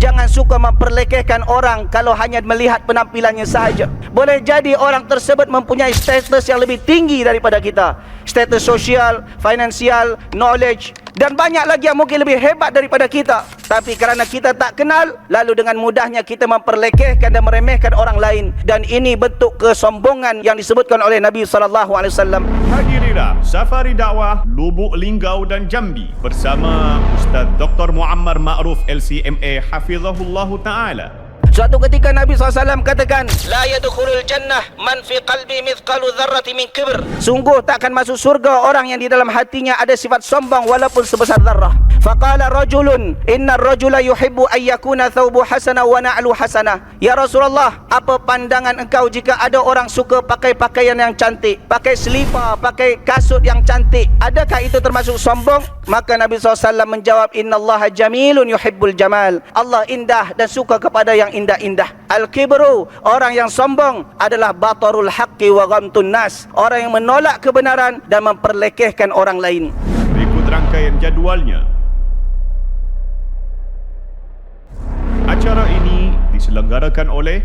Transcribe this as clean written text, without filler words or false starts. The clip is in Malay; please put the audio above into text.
Jangan suka memperlekehkan orang kalau hanya melihat penampilannya sahaja. Boleh jadi orang tersebut mempunyai status yang lebih tinggi daripada kita, status sosial, finansial, knowledge, dan banyak lagi yang mungkin lebih hebat daripada kita. Tapi kerana kita tak kenal, lalu dengan mudahnya kita memperlekehkan dan meremehkan orang lain. Dan ini bentuk kesombongan yang disebutkan oleh Nabi SAW. Hadirilah Safari Dakwah Lubuk Linggau dan Jambi bersama Ustaz Dr. Muammar Ma'ruf LCMA Hafizahullah Ta'ala. Suatu ketika Nabi SAW katakan, La yadkhulul jannah man fi qalbi mithqalu dzarrati min kibr. Sungguh takkan masuk surga orang yang di dalam hatinya ada sifat sombong walaupun sebesar zarrah. Faqala rajulun, inna ar-rajula yuhibbu an yakuna thawbu hasana wa na'lu hasana. Ya Rasulullah, apa pandangan engkau jika ada orang suka pakai pakaian yang cantik, pakai selipar, pakai kasut yang cantik? Adakah itu termasuk sombong? Maka Nabi SAW menjawab, innallaha jamilun yuhibbul jamal. Allah indah dan suka kepada yang indah-indah. Al-kibru, orang yang sombong, adalah batarul haqqi wa ghamtun nas, orang yang menolak kebenaran dan memperlekehkan orang lain. Berikut rangkaian jadualnya. Acara ini diselenggarakan oleh